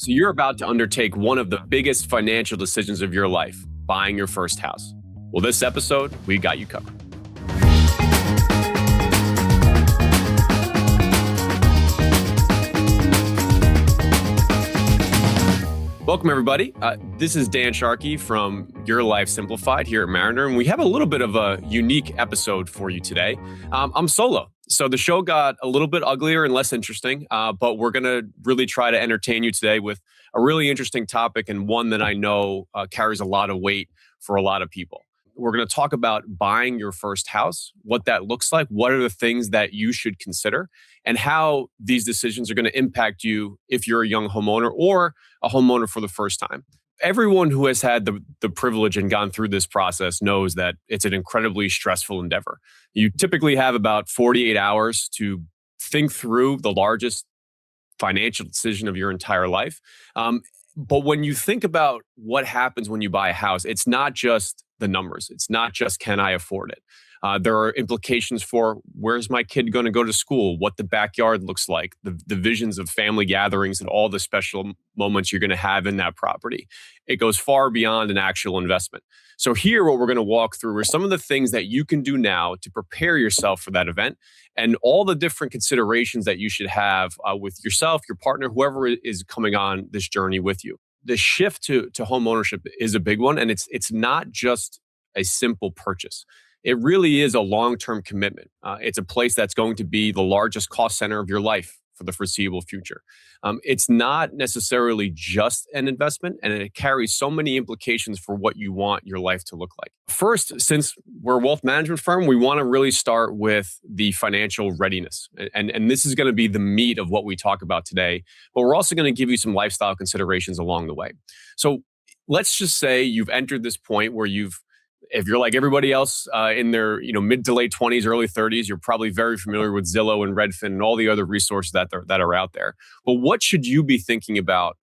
So you're about to undertake one of the biggest financial decisions of your life, buying your first house. Well, this episode, we got you covered. Welcome, everybody. This is Dan Sharkey from Your Life Simplified here at Mariner, and we have a little bit of a unique episode for you today. I'm solo, so the show got a little bit uglier and less interesting, but we're going to really try to entertain you today with a really interesting topic and one that I know carries a lot of weight for a lot of people. We're going to talk about buying your first house, what that looks like, what are the things that you should consider, and how these decisions are going to impact you if you're a young homeowner or a homeowner for the first time. Everyone who has had the privilege and gone through this process knows that it's an incredibly stressful endeavor. You typically have about 48 hours to think through the largest financial decision of your entire life. But when you think about what happens when you buy a house, it's not just the numbers. It's not just, can I afford it? There are implications for where's my kid going to go to school, what the backyard looks like, the visions of family gatherings and all the special moments you're going to have in that property. It goes far beyond an actual investment. So here, what we're going to walk through are some of the things that you can do now to prepare yourself for that event and all the different considerations that you should have with yourself, your partner, whoever is coming on this journey with you. The shift to home ownership is a big one, and it's not just a simple purchase. It really is a long-term commitment. It's a place that's going to be the largest cost center of your life for the foreseeable future. It's not necessarily just an investment, and it carries so many implications for what you want your life to look like. First, since we're a wealth management firm, we want to really start with the financial readiness. And this is going to be the meat of what we talk about today, but we're also going to give you some lifestyle considerations along the way. So let's just say you've entered this point where if you're like everybody else in their mid to late 20s, early 30s, you're probably very familiar with Zillow and Redfin and all the other resources that are out there. But what should you be thinking about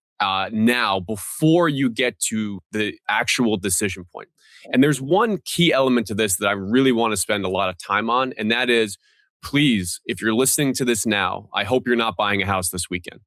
now before you get to the actual decision point? And there's one key element to this that I really want to spend a lot of time on, and that is, please, if you're listening to this now, I hope you're not buying a house this weekend.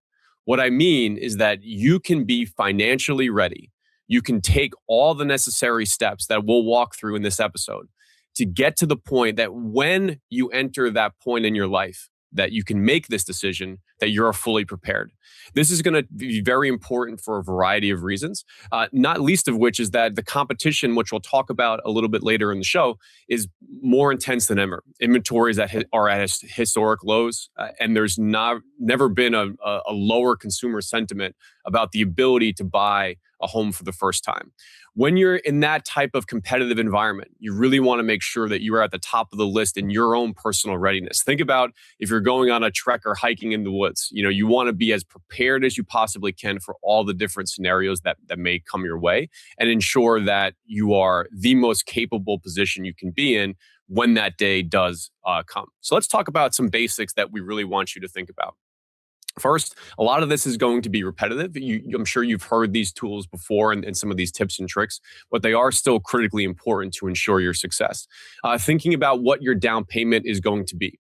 What I mean is that you can be financially ready. You can take all the necessary steps that we'll walk through in this episode to get to the point that when you enter that point in your life, that you can make this decision, that you're fully prepared. This is going to be very important for a variety of reasons, not least of which is that the competition, which we'll talk about a little bit later in the show, is more intense than ever. Inventories that are at historic lows, and there's never been a lower consumer sentiment about the ability to buy a home for the first time. When you're in that type of competitive environment, you really want to make sure that you are at the top of the list in your own personal readiness. Think about if you're going on a trek or hiking in the woods, you want to be as prepared as you possibly can for all the different scenarios that may come your way, and ensure that you are the most capable position you can be in when that day does come. So let's talk about some basics that we really want you to think about. First, a lot of this is going to be repetitive. I'm sure you've heard these tools before and some of these tips and tricks, but they are still critically important to ensure your success. Thinking about what your down payment is going to be.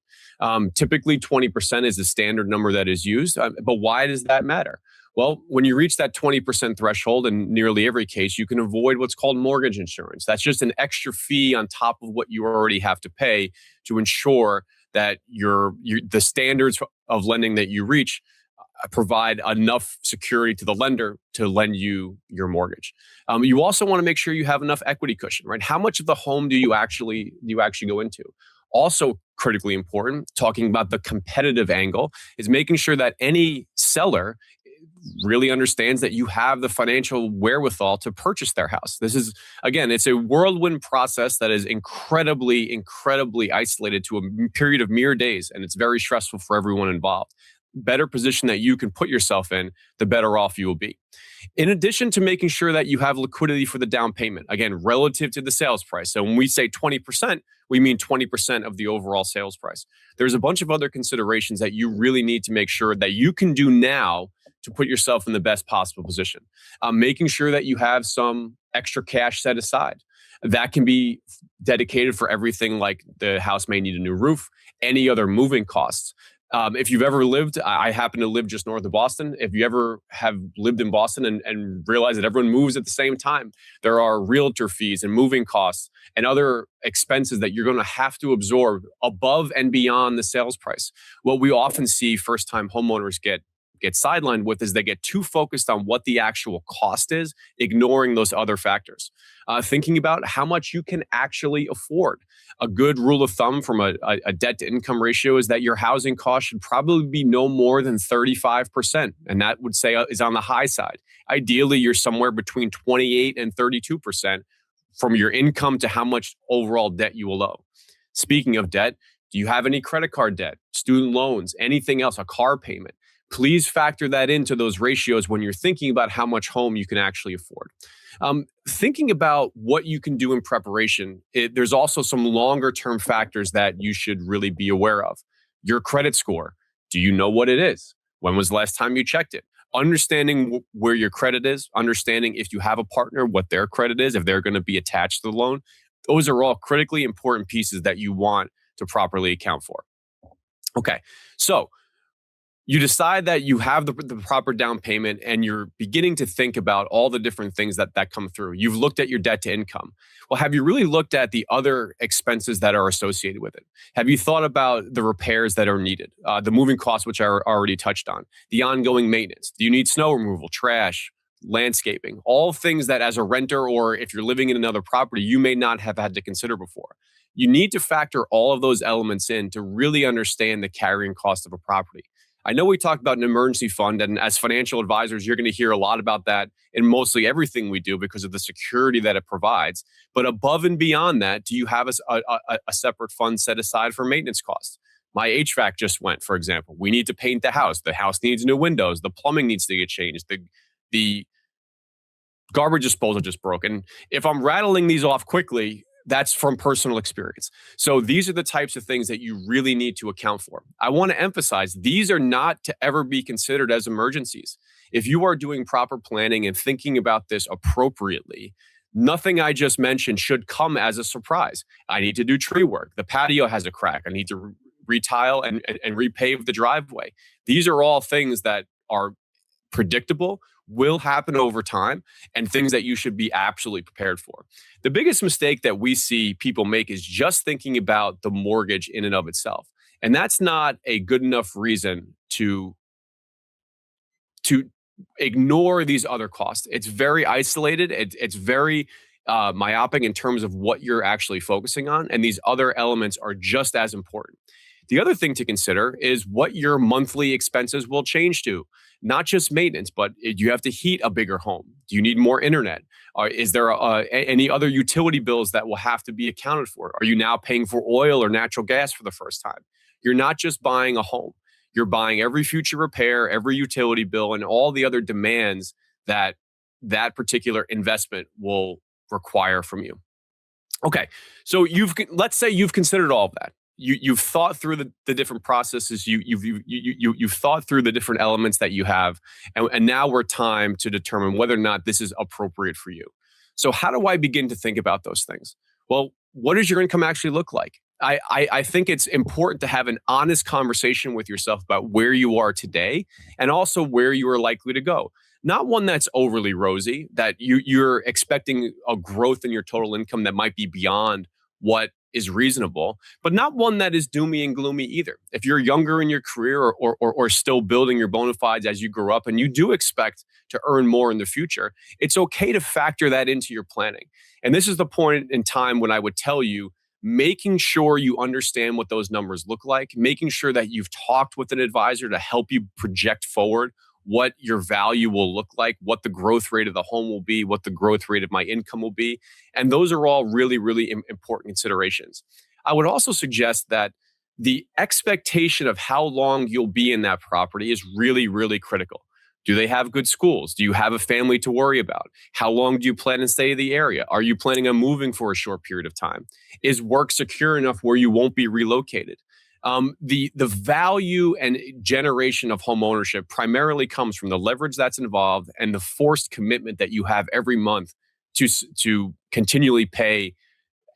Typically, 20% is the standard number that is used, but why does that matter? Well, when you reach that 20% threshold, in nearly every case, you can avoid what's called mortgage insurance. That's just an extra fee on top of what you already have to pay to ensure that the standards of lending that you reach provide enough security to the lender to lend you your mortgage. You also want to make sure you have enough equity cushion, right? How much of the home do you actually go into? Also critically important, talking about the competitive angle, is making sure that any seller really understands that you have the financial wherewithal to purchase their house. This is, again, it's a whirlwind process that is incredibly, incredibly isolated to a period of mere days, and it's very stressful for everyone involved. Better position that you can put yourself in, the better off you will be. In addition to making sure that you have liquidity for the down payment, again, relative to the sales price. So when we say 20%, we mean 20% of the overall sales price. There's a bunch of other considerations that you really need to make sure that you can do now to put yourself in the best possible position. Making sure that you have some extra cash set aside. That can be dedicated for everything like the house may need a new roof, any other moving costs. If you've ever lived, I happen to live just north of Boston. If you ever have lived in Boston and realize that everyone moves at the same time, there are realtor fees and moving costs and other expenses that you're going to have to absorb above and beyond the sales price. What we often see first time homeowners get sidelined with is they get too focused on what the actual cost is, ignoring those other factors. Thinking about how much you can actually afford. A good rule of thumb from a debt to income ratio is that your housing cost should probably be no more than 35%. And that would say is on the high side. Ideally, you're somewhere between 28 and 32% from your income to how much overall debt you will owe. Speaking of debt, do you have any credit card debt, student loans, anything else, a car payment? Please factor that into those ratios when you're thinking about how much home you can actually afford. Thinking about what you can do in preparation, there's also some longer term factors that you should really be aware of. Your credit score. Do you know what it is? When was the last time you checked it? Understanding where your credit is, understanding if you have a partner, what their credit is, if they're going to be attached to the loan. Those are all critically important pieces that you want to properly account for. Okay, so you decide that you have the proper down payment and you're beginning to think about all the different things that come through. You've looked at your debt to income. Well, have you really looked at the other expenses that are associated with it? Have you thought about the repairs that are needed, the moving costs, which I already touched on, the ongoing maintenance? Do you need snow removal, trash, landscaping, all things that as a renter or if you're living in another property, you may not have had to consider before? You need to factor all of those elements in to really understand the carrying cost of a property. I know we talked about an emergency fund, and as financial advisors, you're going to hear a lot about that in mostly everything we do because of the security that it provides. But above and beyond that, do you have a separate fund set aside for maintenance costs? My HVAC just went, for example. We need to paint the house. The house needs new windows. The plumbing needs to get changed. The garbage disposal just broke. And if I'm rattling these off quickly, that's from personal experience. So these are the types of things that you really need to account for. I want to emphasize these are not to ever be considered as emergencies. If you are doing proper planning and thinking about this appropriately, nothing I just mentioned should come as a surprise. I need to do tree work. The patio has a crack. I need to retile and repave the driveway. These are all things that are predictable, will happen over time, and things that you should be absolutely prepared for. The biggest mistake that we see people make is just thinking about the mortgage in and of itself. And that's not a good enough reason to ignore these other costs. It's very isolated. It's very myopic in terms of what you're actually focusing on. And these other elements are just as important. The other thing to consider is what your monthly expenses will change to. Not just maintenance, but you have to heat a bigger home. Do you need more internet? Is there any other utility bills that will have to be accounted for? Are you now paying for oil or natural gas for the first time? You're not just buying a home. You're buying every future repair, every utility bill, and all the other demands that that particular investment will require from you. Okay, so let's say you've considered all of that. You've thought through the different processes. You've thought through the different elements that you have, and now we're time to determine whether or not this is appropriate for you. So how do I begin to think about those things? Well, what does your income actually look like? I think it's important to have an honest conversation with yourself about where you are today and also where you are likely to go. Not one that's overly rosy, that you're expecting a growth in your total income that might be beyond what is reasonable, but not one that is doomy and gloomy either. If you're younger in your career or still building your bona fides as you grow up and you do expect to earn more in the future, it's okay to factor that into your planning. And this is the point in time when I would tell you, making sure you understand what those numbers look like, making sure that you've talked with an advisor to help you project forward what your value will look like, what the growth rate of the home will be, what the growth rate of my income will be. And those are all really, really important considerations. I would also suggest that the expectation of how long you'll be in that property is really, really critical. Do they have good schools? Do you have a family to worry about? How long do you plan to stay in the area? Are you planning on moving for a short period of time? Is work secure enough where you won't be relocated? The value and generation of home ownership primarily comes from the leverage that's involved and the forced commitment that you have every month to continually pay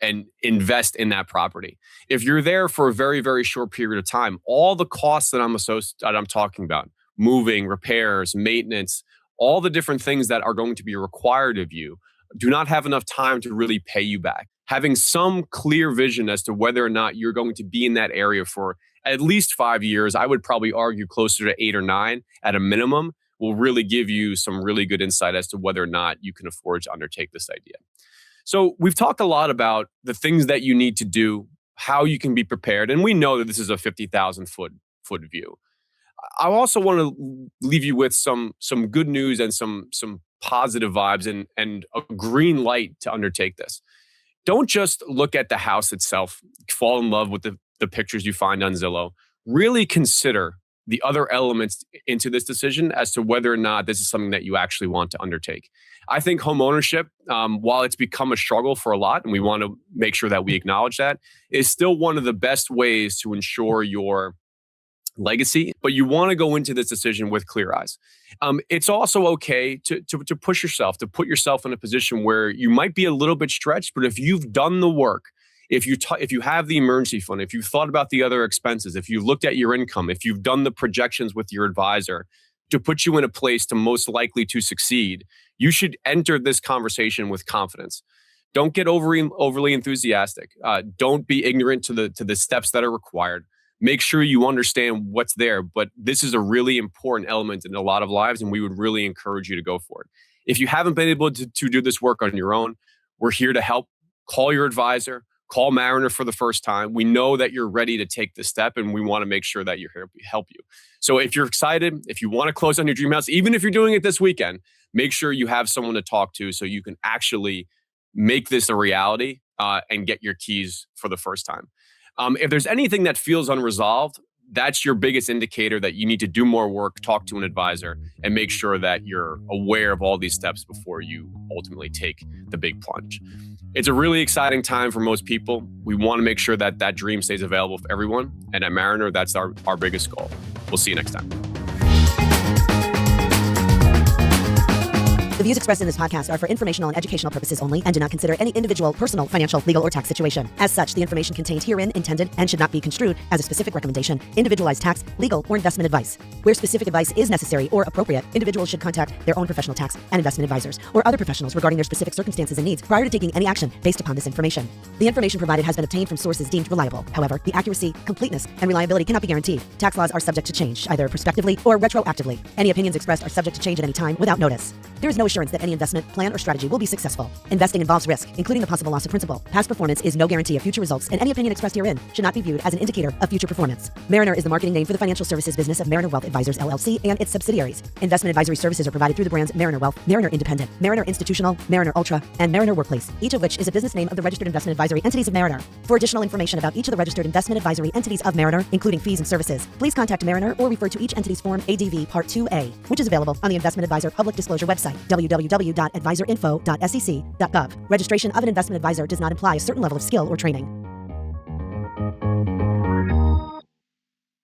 and invest in that property. If you're there for a very, very short period of time, all the costs that I'm talking about, moving, repairs, maintenance, all the different things that are going to be required of you, do not have enough time to really pay you back. Having some clear vision as to whether or not you're going to be in that area for at least 5 years, I would probably argue closer to 8 or 9 at a minimum, will really give you some really good insight as to whether or not you can afford to undertake this idea. So we've talked a lot about the things that you need to do, how you can be prepared, and we know that this is a 50,000 foot view. I also want to leave you with some good news and some positive vibes and a green light to undertake this. Don't just look at the house itself, fall in love with the pictures you find on Zillow. Really consider the other elements into this decision as to whether or not this is something that you actually want to undertake. I think homeownership, while it's become a struggle for a lot, and we want to make sure that we acknowledge that, is still one of the best ways to ensure your legacy, but you want to go into this decision with clear eyes. It's also okay to push yourself, to put yourself in a position where you might be a little bit stretched, but if you've done the work, if you have the emergency fund, if you've thought about the other expenses, if you've looked at your income, if you've done the projections with your advisor to put you in a place to most likely to succeed, you should enter this conversation with confidence. Don't get overly enthusiastic. Don't be ignorant to the steps that are required. Make sure you understand what's there, but this is a really important element in a lot of lives, and we would really encourage you to go for it. If you haven't been able to do this work on your own, we're here to help. Call your advisor. Call Mariner for the first time. We know that you're ready to take this step, and we want to make sure that you're here to help you. So if you're excited, if you want to close on your dream house, even if you're doing it this weekend, make sure you have someone to talk to so you can actually make this a reality and get your keys for the first time. If there's anything that feels unresolved, that's your biggest indicator that you need to do more work, talk to an advisor, and make sure that you're aware of all these steps before you ultimately take the big plunge. It's a really exciting time for most people. We want to make sure that that dream stays available for everyone. And at Mariner, that's our biggest goal. We'll see you next time. The views expressed in this podcast are for informational and educational purposes only and do not consider any individual, personal, financial, legal, or tax situation. As such, the information contained herein intended and should not be construed as a specific recommendation, individualized tax, legal, or investment advice. Where specific advice is necessary or appropriate, individuals should contact their own professional tax and investment advisors or other professionals regarding their specific circumstances and needs prior to taking any action based upon this information. The information provided has been obtained from sources deemed reliable. However, the accuracy, completeness, and reliability cannot be guaranteed. Tax laws are subject to change, either prospectively or retroactively. Any opinions expressed are subject to change at any time without notice. There is no assurance that any investment, plan, or strategy will be successful. Investing involves risk, including the possible loss of principal. Past performance is no guarantee of future results, and any opinion expressed herein should not be viewed as an indicator of future performance. Mariner is the marketing name for the financial services business of Mariner Wealth Advisors, LLC, and its subsidiaries. Investment advisory services are provided through the brands Mariner Wealth, Mariner Independent, Mariner Institutional, Mariner Ultra, and Mariner Workplace, each of which is a business name of the registered investment advisory entities of Mariner. For additional information about each of the registered investment advisory entities of Mariner, including fees and services, please contact Mariner or refer to each entity's Form ADV Part 2A, which is available on the Investment Advisor Public Disclosure website, www.advisorinfo.sec.gov. Registration of an investment advisor does not imply a certain level of skill or training.